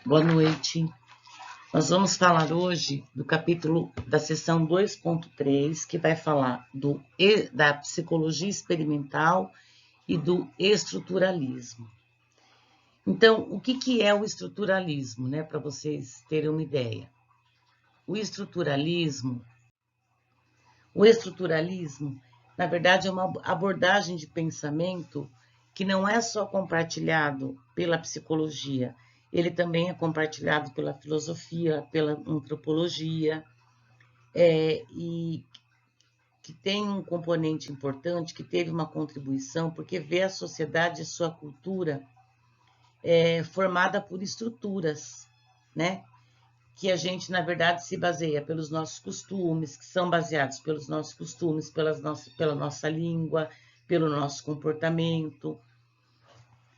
Boa noite. Nós vamos falar hoje do capítulo da seção 2.3, que vai falar da psicologia experimental e do estruturalismo. Então, o que é o estruturalismo, né, para vocês terem uma ideia? O estruturalismo, na verdade, é uma abordagem de pensamento que não é só compartilhado pela psicologia, ele também é compartilhado pela filosofia, pela antropologia, e que tem um componente importante, que teve uma contribuição, porque vê a sociedade e sua cultura formada por estruturas, né? Que a gente, na verdade, se baseia pelos nossos costumes, que são baseados pelos nossos costumes, pela nossa língua, pelo nosso comportamento.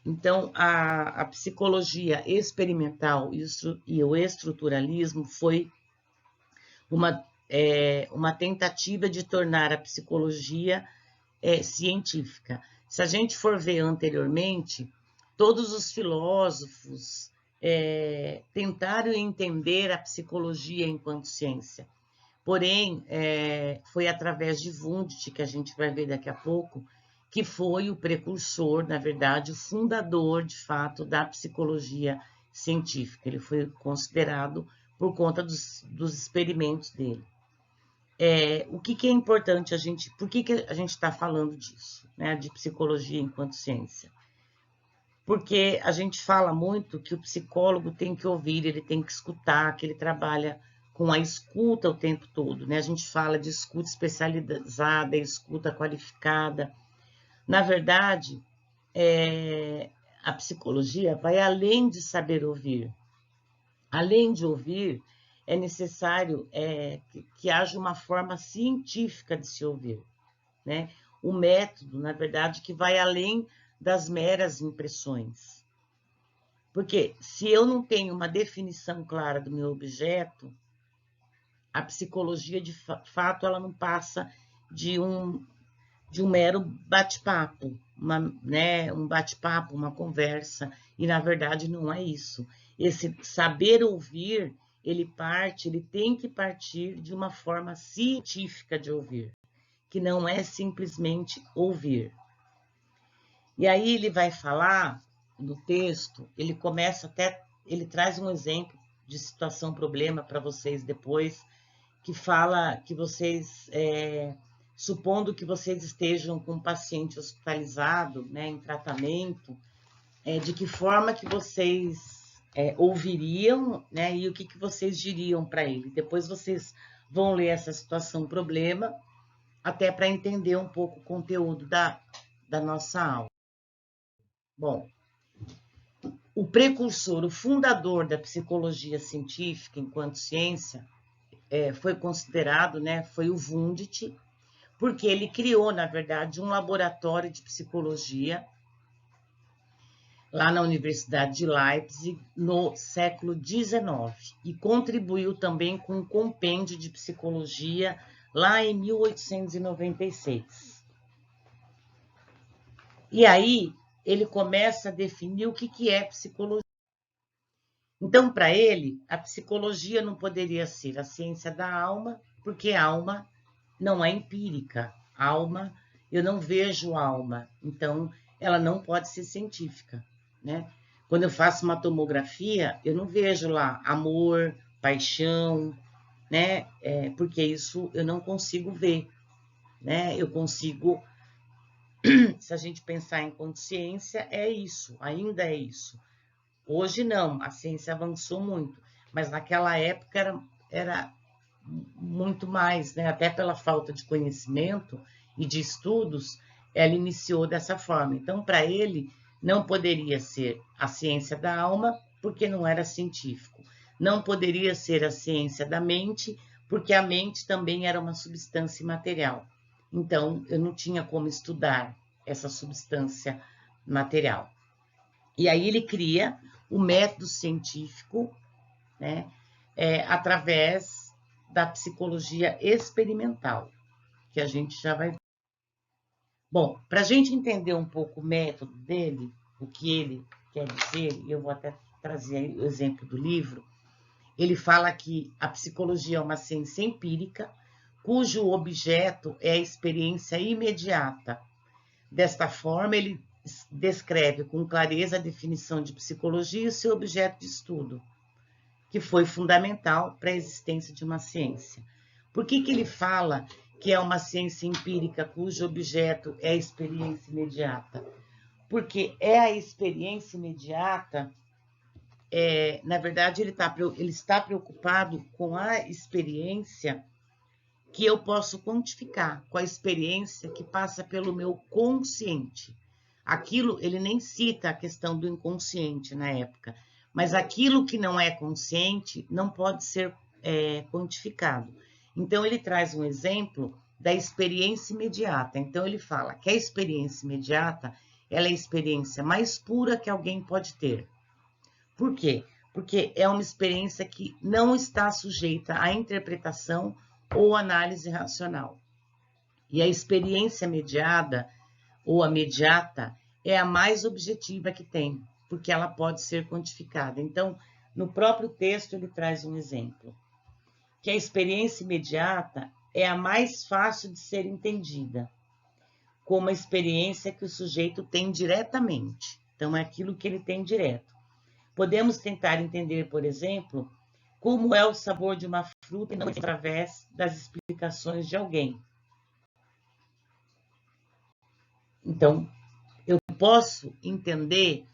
Então, a psicologia experimental e o estruturalismo foi uma tentativa de tornar a psicologia científica. Se a gente for ver anteriormente, todos os filósofos tentaram entender a psicologia enquanto ciência. Porém, foi através de Wundt, que a gente vai ver daqui a pouco, que foi o precursor, na verdade, o fundador, de fato, da psicologia científica. Ele foi considerado por conta dos experimentos dele. O que é importante por que a gente está falando disso, né, de psicologia enquanto ciência? Porque a gente fala muito que o psicólogo tem que ouvir, ele tem que escutar, que ele trabalha com a escuta o tempo todo, né? A gente fala de escuta especializada, escuta qualificada. Na verdade, a psicologia vai além de saber ouvir. Além de ouvir, é necessário que haja uma forma científica de se ouvir, né? O método, na verdade, que vai além das meras impressões. Porque se eu não tenho uma definição clara do meu objeto, a psicologia, de fato, ela não passa de um mero bate-papo, né, um bate-papo, uma conversa, e na verdade não é isso. Esse saber ouvir, ele tem que partir de uma forma científica de ouvir, que não é simplesmente ouvir. E aí ele vai falar no texto, ele traz um exemplo de situação-problema para vocês depois, que fala que vocês, supondo que vocês estejam com um paciente hospitalizado, né, em tratamento, de que forma que vocês ouviriam, né, e o que vocês diriam para ele. Depois vocês vão ler essa situação-problema, até para entender um pouco o conteúdo da nossa aula. Bom, o precursor, o fundador da psicologia científica enquanto ciência, foi considerado, né, foi o Wundt, porque ele criou, na verdade, um laboratório de psicologia lá na Universidade de Leipzig no século XIX e contribuiu também com um compêndio de psicologia lá em 1896. E aí ele começa a definir o que é psicologia. Então, para ele, a psicologia não poderia ser a ciência da alma, porque a alma não é empírica. Alma, eu não vejo alma, então ela não pode ser científica, né? Quando eu faço uma tomografia, eu não vejo lá amor, paixão, né? Porque isso eu não consigo ver, né? Eu consigo, se a gente pensar em consciência, é isso, ainda é isso. Hoje não, a ciência avançou muito, mas naquela época era muito mais, né? Até pela falta de conhecimento e de estudos, ela iniciou dessa forma. Então, para ele, não poderia ser a ciência da alma, porque não era científico. Não poderia ser a ciência da mente, porque a mente também era uma substância imaterial. Então, eu não tinha como estudar essa substância material. E aí ele cria o método científico, né, através da psicologia experimental, que a gente já vai ver. Bom, para a gente entender um pouco o método dele, o que ele quer dizer, eu vou até trazia o exemplo do livro, ele fala que a psicologia é uma ciência empírica, cujo objeto é a experiência imediata. Desta forma, ele descreve com clareza a definição de psicologia e o seu objeto de estudo, que foi fundamental para a existência de uma ciência. Por que ele fala que é uma ciência empírica cujo objeto é a experiência imediata? Porque é a experiência imediata, na verdade, ele está preocupado com a experiência que eu posso quantificar, com a experiência que passa pelo meu consciente. Aquilo, ele nem cita a questão do inconsciente na época, mas aquilo que não é consciente não pode ser quantificado. Então, ele traz um exemplo da experiência imediata. Então, ele fala que a experiência imediata ela é a experiência mais pura que alguém pode ter. Por quê? Porque é uma experiência que não está sujeita à interpretação ou análise racional. E a experiência mediada ou a mediata é a mais objetiva que tem, porque ela pode ser quantificada. Então, no próprio texto, ele traz um exemplo, que a experiência imediata é a mais fácil de ser entendida, como a experiência que o sujeito tem diretamente. Então, é aquilo que ele tem direto. Podemos tentar entender, por exemplo, como é o sabor de uma fruta e não através das explicações de alguém. Então, eu posso entender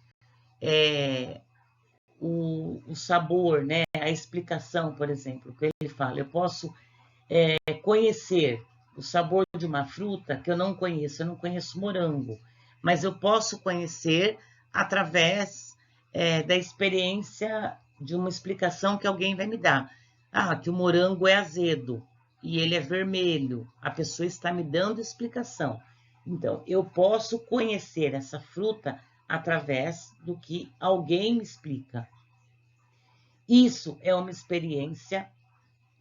o sabor, né? A explicação, por exemplo, que ele fala. Eu posso conhecer o sabor de uma fruta que eu não conheço morango, mas eu posso conhecer através da experiência de uma explicação que alguém vai me dar. Ah, que o morango é azedo e ele é vermelho. A pessoa está me dando explicação. Então, eu posso conhecer essa fruta através do que alguém me explica. Isso é uma experiência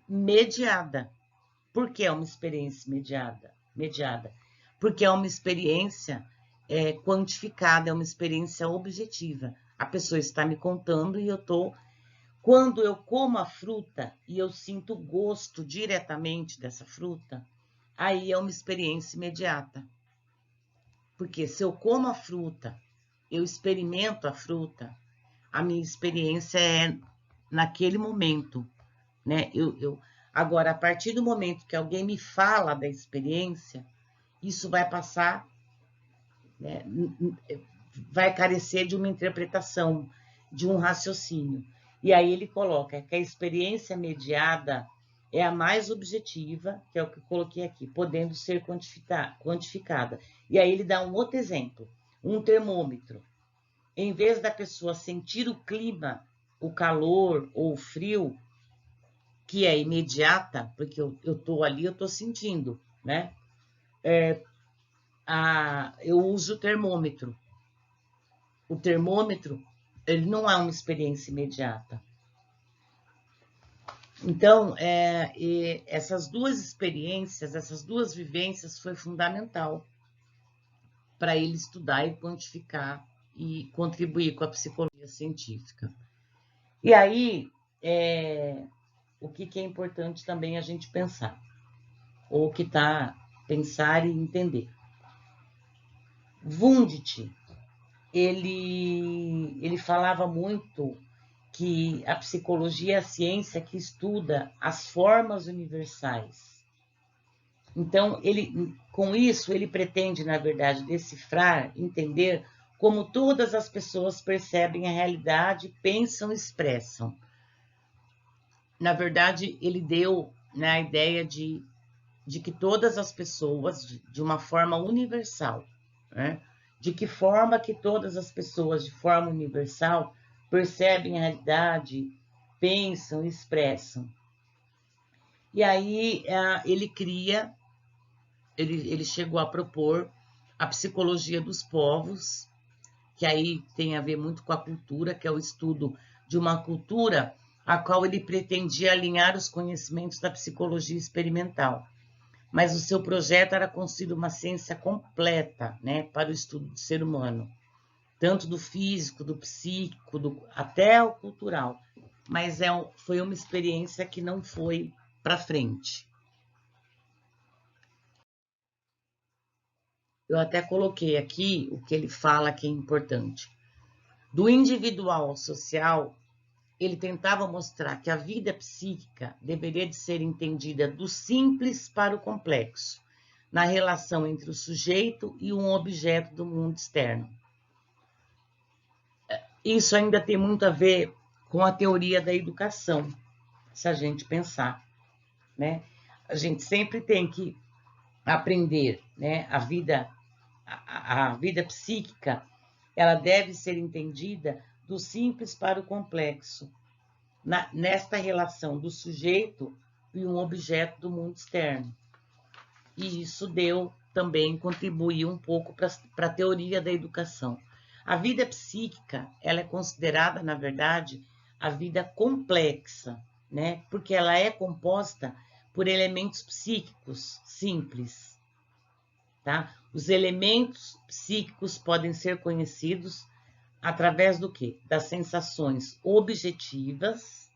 mediada. Por que é uma experiência mediada? Porque é uma experiência quantificada, é uma experiência objetiva. A pessoa está me contando e eu estou... Quando eu como a fruta e eu sinto o gosto diretamente dessa fruta, aí é uma experiência imediata. Porque se eu como a fruta, eu experimento a fruta, a minha experiência é naquele momento, né? Agora, a partir do momento que alguém me fala da experiência, isso vai passar, né? Vai carecer de uma interpretação, de um raciocínio. E aí ele coloca que a experiência mediada é a mais objetiva, que é o que eu coloquei aqui, podendo ser quantificada. E aí ele dá um outro exemplo, um termômetro. Em vez da pessoa sentir o clima, o calor ou o frio, que é imediata, porque eu estou ali, eu estou sentindo, né? Eu uso o termômetro. O termômetro, ele não é uma experiência imediata. Então, essas duas experiências, essas duas vivências foi fundamental para ele estudar e quantificar e contribuir com a psicologia científica. E aí, o que é importante também a gente pensar, ou que está pensar e entender. Wundt, ele falava muito que a psicologia é a ciência que estuda as formas universais. Então, com isso, ele pretende, na verdade, decifrar, entender como todas as pessoas percebem a realidade, pensam e expressam. Na verdade, ele deu, né, a ideia de que todas as pessoas, de uma forma universal, né? De que forma que todas as pessoas, de forma universal, percebem a realidade, pensam e expressam. E aí ele chegou a propor a psicologia dos povos, que aí tem a ver muito com a cultura, que é o estudo de uma cultura a qual ele pretendia alinhar os conhecimentos da psicologia experimental. Mas o seu projeto era construir uma ciência completa, né, para o estudo do ser humano. tanto do físico, do psíquico, até o cultural. Mas foi uma experiência que não foi para frente. Eu até coloquei aqui o que ele fala que é importante. Do individual ao social, ele tentava mostrar que a vida psíquica deveria de ser entendida do simples para o complexo, na relação entre o sujeito e um objeto do mundo externo. Isso ainda tem muito a ver com a teoria da educação, se a gente pensar, né? A gente sempre tem que aprender, né? A vida psíquica, ela deve ser entendida do simples para o complexo, nesta relação do sujeito e um objeto do mundo externo. E isso contribuiu um pouco para a teoria da educação. A vida psíquica, ela é considerada, na verdade, a vida complexa, né? Porque ela é composta por elementos psíquicos simples, tá? Os elementos psíquicos podem ser conhecidos através do quê? Das sensações objetivas,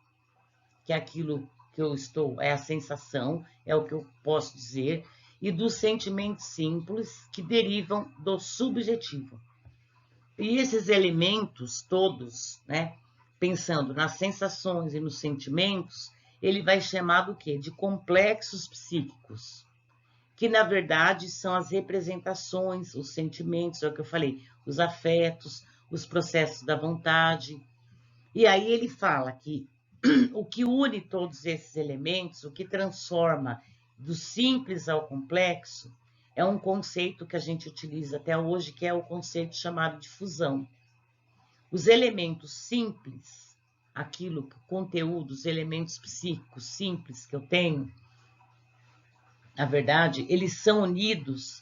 que é aquilo que eu estou, é a sensação, é o que eu posso dizer, e dos sentimentos simples que derivam do subjetivo. E esses elementos todos, né, pensando nas sensações e nos sentimentos, ele vai chamar do quê? De complexos psíquicos, que na verdade são as representações, os sentimentos, é o que eu falei, os afetos, os processos da vontade. E aí ele fala que o que une todos esses elementos, o que transforma do simples ao complexo, é um conceito que a gente utiliza até hoje, que é o conceito chamado de fusão. Os elementos simples, o conteúdo, os elementos psíquicos simples que eu tenho, na verdade, eles são unidos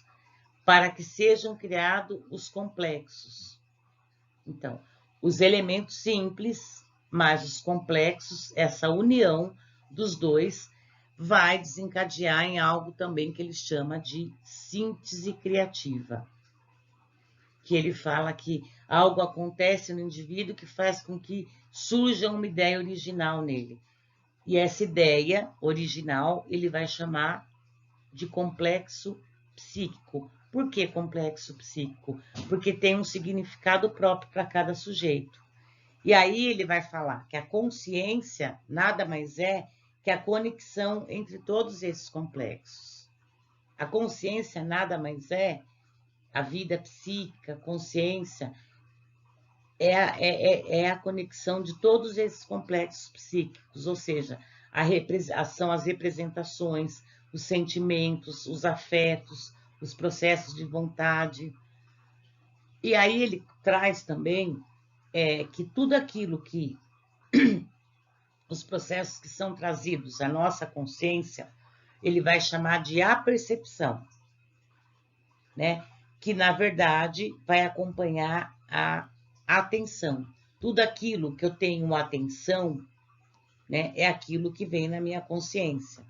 para que sejam criados os complexos. Então, os elementos simples mais os complexos, essa união dos dois vai desencadear em algo também que ele chama de síntese criativa. Que ele fala que algo acontece no indivíduo que faz com que surja uma ideia original nele. E essa ideia original ele vai chamar de complexo psíquico. Por que complexo psíquico? Porque tem um significado próprio para cada sujeito. E aí ele vai falar que a consciência nada mais é que a conexão entre todos esses complexos. A consciência nada mais é, a vida psíquica, consciência, é a conexão de todos esses complexos psíquicos, ou seja, são as representações, os sentimentos, os afetos, os processos de vontade. E aí ele traz também que tudo aquilo que os processos que são trazidos à nossa consciência, ele vai chamar de apercepção, né? Que, na verdade, vai acompanhar a atenção. Tudo aquilo que eu tenho atenção, né, é aquilo que vem na minha consciência.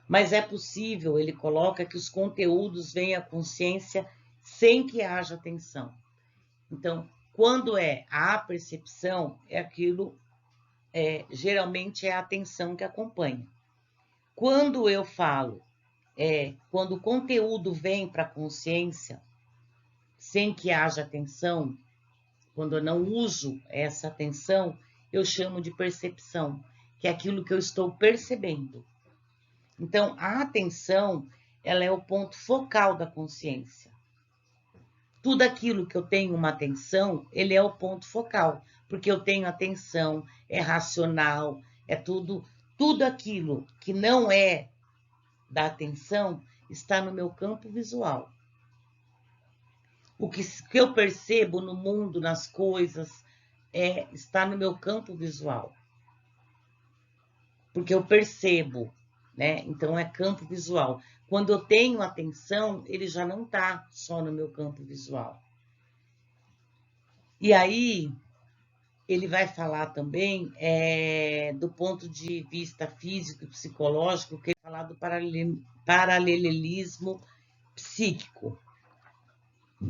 Mas é possível, ele coloca, que os conteúdos venham à consciência sem que haja atenção. Então, quando é a apercepção, é aquilo, geralmente é a atenção que acompanha. Quando eu falo, quando o conteúdo vem para a consciência, sem que haja atenção, quando eu não uso essa atenção, eu chamo de percepção, que é aquilo que eu estou percebendo. Então, a atenção, ela é o ponto focal da consciência. Tudo aquilo que eu tenho uma atenção, ele é o ponto focal, porque eu tenho atenção, é racional, é tudo aquilo que não é da atenção está no meu campo visual. O que eu percebo no mundo, nas coisas, está no meu campo visual. Porque eu percebo, né? Então é campo visual. Quando eu tenho atenção, ele já não está só no meu campo visual. E aí, ele vai falar também do ponto de vista físico e psicológico, que ele vai falar do paralelismo psíquico.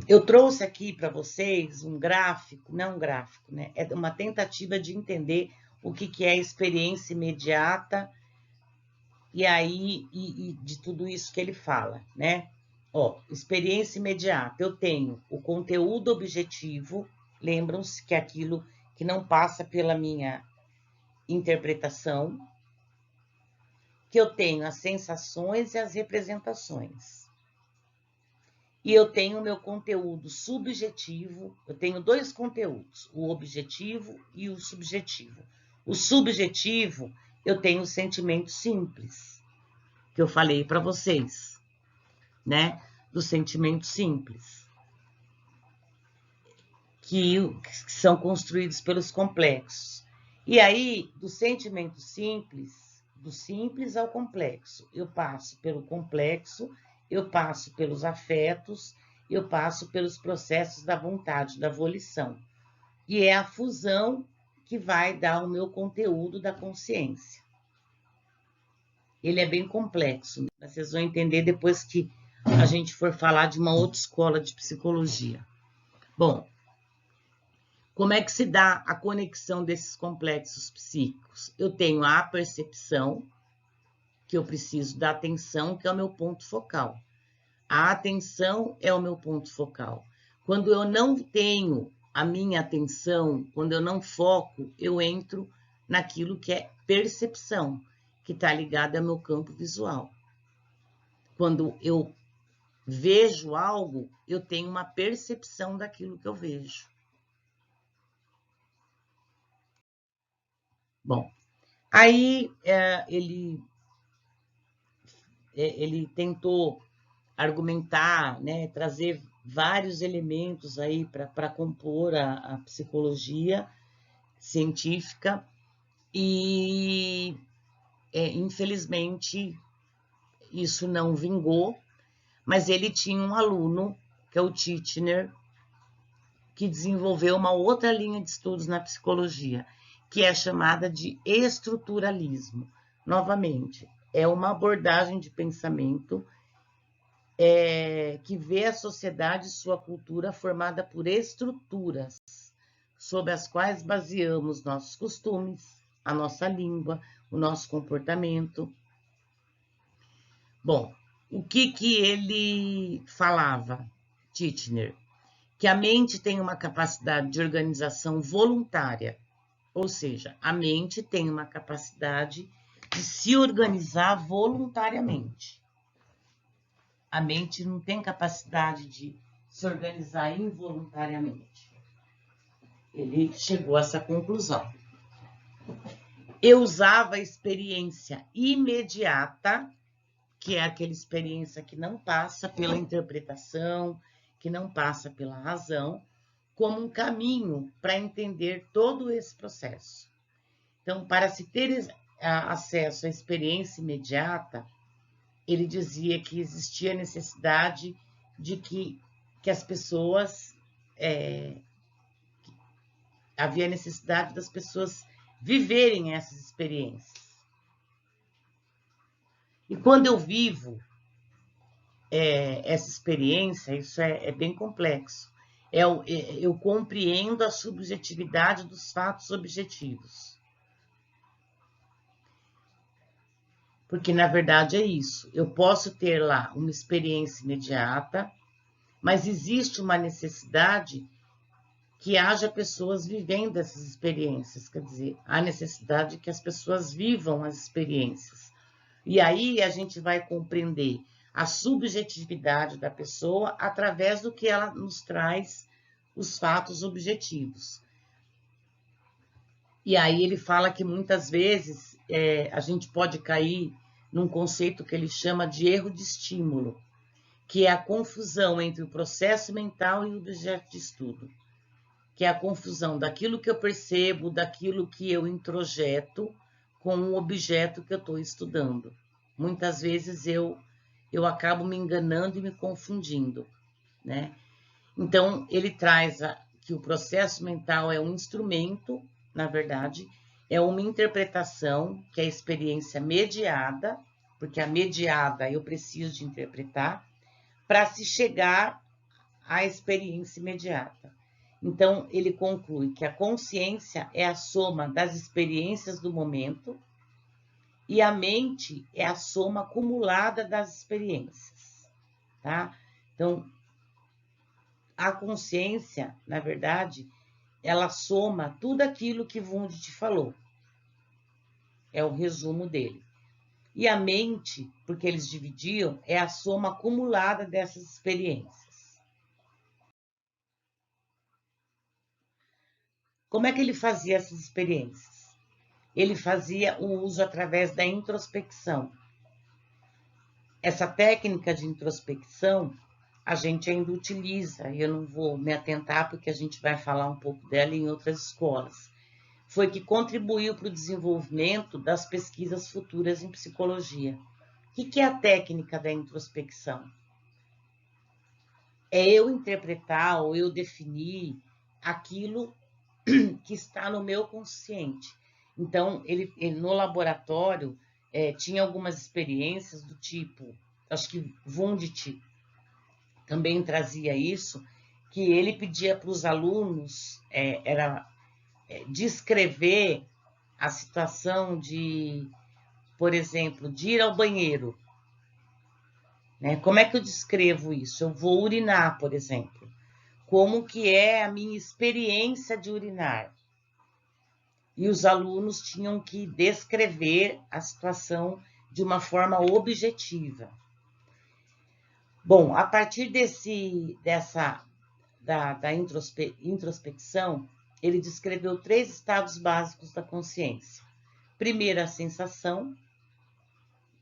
Eu trouxe aqui para vocês um gráfico, não um gráfico, né? É uma tentativa de entender o que é experiência imediata e aí de tudo isso que ele fala, né? Ó, experiência imediata. Eu tenho o conteúdo objetivo, lembram-se que é aquilo que não passa pela minha interpretação, que eu tenho as sensações e as representações. E eu tenho o meu conteúdo subjetivo, eu tenho dois conteúdos, o objetivo e o subjetivo. O subjetivo, eu tenho o sentimento simples, que eu falei para vocês, né? Do sentimento simples, que são construídos pelos complexos. E aí, do sentimento simples, do simples ao complexo, eu passo pelo complexo, eu passo pelos afetos, eu passo pelos processos da vontade, da volição. E é a fusão que vai dar o meu conteúdo da consciência. Ele é bem complexo, mas vocês vão entender depois que a gente for falar de uma outra escola de psicologia. Bom, como é que se dá a conexão desses complexos psíquicos? Eu tenho a percepção, que eu preciso da atenção, que é o meu ponto focal. A atenção é o meu ponto focal. Quando eu não tenho a minha atenção, quando eu não foco, eu entro naquilo que é percepção, que está ligado ao meu campo visual. Quando eu vejo algo, eu tenho uma percepção daquilo que eu vejo. Bom, aí ele tentou argumentar, né, trazer vários elementos aí para compor a psicologia científica e, infelizmente, isso não vingou, mas ele tinha um aluno, que é o Titchener, que desenvolveu uma outra linha de estudos na psicologia, que é chamada de estruturalismo. Novamente, é uma abordagem de pensamento que vê a sociedade e sua cultura formada por estruturas, sobre as quais baseamos nossos costumes, a nossa língua, o nosso comportamento. Bom, o que ele falava, Titchener? Que a mente tem uma capacidade de organização voluntária, ou seja, a mente tem uma capacidade de se organizar voluntariamente. A mente não tem capacidade de se organizar involuntariamente. Ele chegou a essa conclusão. Eu usava a experiência imediata, que é aquela experiência que não passa pela interpretação, que não passa pela razão, como um caminho para entender todo esse processo. Então, para se ter acesso à experiência imediata, ele dizia que existia necessidade de que as pessoas... havia necessidade das pessoas viverem essas experiências. E quando eu vivo essa experiência, isso é bem complexo. Eu compreendo a subjetividade dos fatos objetivos. Porque, na verdade, é isso. Eu posso ter lá uma experiência imediata, mas existe uma necessidade que haja pessoas vivendo essas experiências. Quer dizer, há necessidade que as pessoas vivam as experiências. E aí a gente vai compreender a subjetividade da pessoa através do que ela nos traz os fatos objetivos. E aí ele fala que muitas vezes a gente pode cair num conceito que ele chama de erro de estímulo, que é a confusão entre o processo mental e o objeto de estudo, que é a confusão daquilo que eu percebo, daquilo que eu introjeto com o objeto que eu estou estudando. Muitas vezes eu acabo me enganando e me confundindo, né? Então, ele traz que o processo mental é um instrumento, na verdade, é uma interpretação, que é a experiência mediada, porque a mediada eu preciso de interpretar, para se chegar à experiência imediata. Então, ele conclui que a consciência é a soma das experiências do momento e a mente é a soma acumulada das experiências, tá? Então, a consciência, na verdade, ela soma tudo aquilo que Wundt te falou. É o resumo dele. E a mente, porque eles dividiam, é a soma acumulada dessas experiências. Como é que ele fazia essas experiências? Ele fazia o uso através da introspecção. Essa técnica de introspecção, a gente ainda utiliza, e eu não vou me atentar porque a gente vai falar um pouco dela em outras escolas. Foi que contribuiu para o desenvolvimento das pesquisas futuras em psicologia. O que é a técnica da introspecção? É eu interpretar ou eu definir aquilo que está no meu consciente. Então, ele no laboratório tinha algumas experiências do tipo, acho que Wundt também trazia isso, que ele pedia para os alunos descrever a situação de, por exemplo, de ir ao banheiro. Né? Como é que eu descrevo isso? Eu vou urinar, por exemplo. Como que é a minha experiência de urinar? E os alunos tinham que descrever a situação de uma forma objetiva. Bom, a partir da introspecção, ele descreveu 3 estados básicos da consciência. Primeiro, a sensação,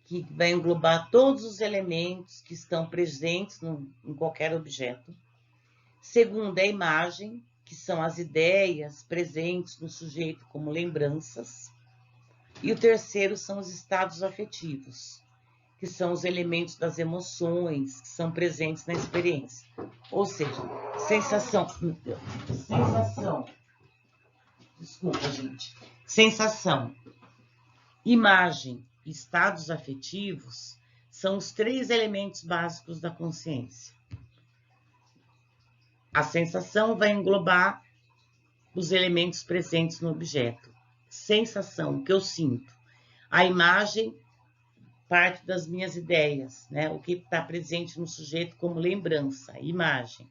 que vai englobar todos os elementos que estão presentes em qualquer objeto. Segundo, a imagem, que são as ideias presentes no sujeito como lembranças. E o terceiro são os estados afetivos, que são os elementos das emoções que são presentes na experiência. Ou seja, sensação, imagem e estados afetivos são os 3 elementos básicos da consciência. A sensação vai englobar os elementos presentes no objeto. Sensação, o que eu sinto. A imagem, parte das minhas ideias, né? O que está presente no sujeito como lembrança, imagem.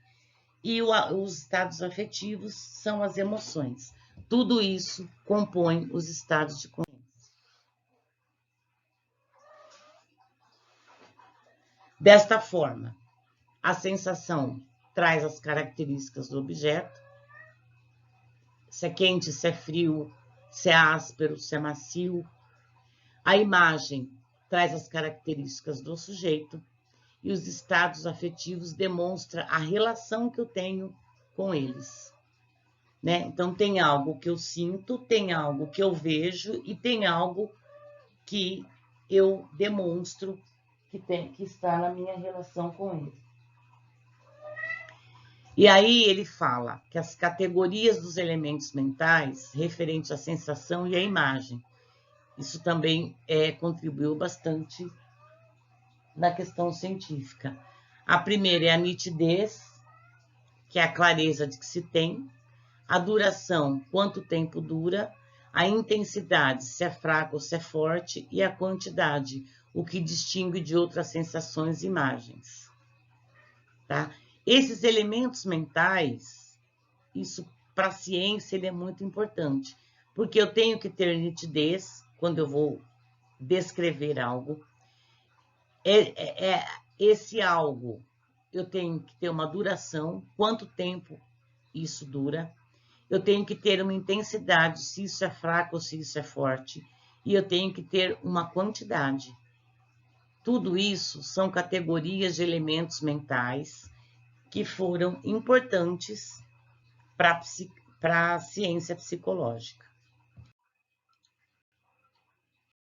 E os estados afetivos são as emoções. Tudo isso compõe os estados de consciência. Desta forma, a sensação traz as características do objeto, se é quente, se é frio, se é áspero, se é macio. A imagem traz as características do sujeito e os estados afetivos demonstram a relação que eu tenho com eles. Né? Então, tem algo que eu sinto, tem algo que eu vejo e tem algo que eu demonstro que está na minha relação com ele. E aí ele fala que as categorias dos elementos mentais referentes à sensação e à imagem, isso também contribuiu bastante na questão científica. A primeira é a nitidez, que é a clareza de que se tem, a duração, quanto tempo dura, a intensidade, se é fraco ou se é forte, e a quantidade, o que distingue de outras sensações e imagens. Tá? Esses elementos mentais, isso para a ciência ele é muito importante, porque eu tenho que ter nitidez quando eu vou descrever algo. Esse algo, eu tenho que ter uma duração, quanto tempo isso dura. Eu tenho que ter uma intensidade, se isso é fraco ou se isso é forte. E eu tenho que ter uma quantidade. Tudo isso são categorias de elementos mentais que foram importantes para a ciência psicológica.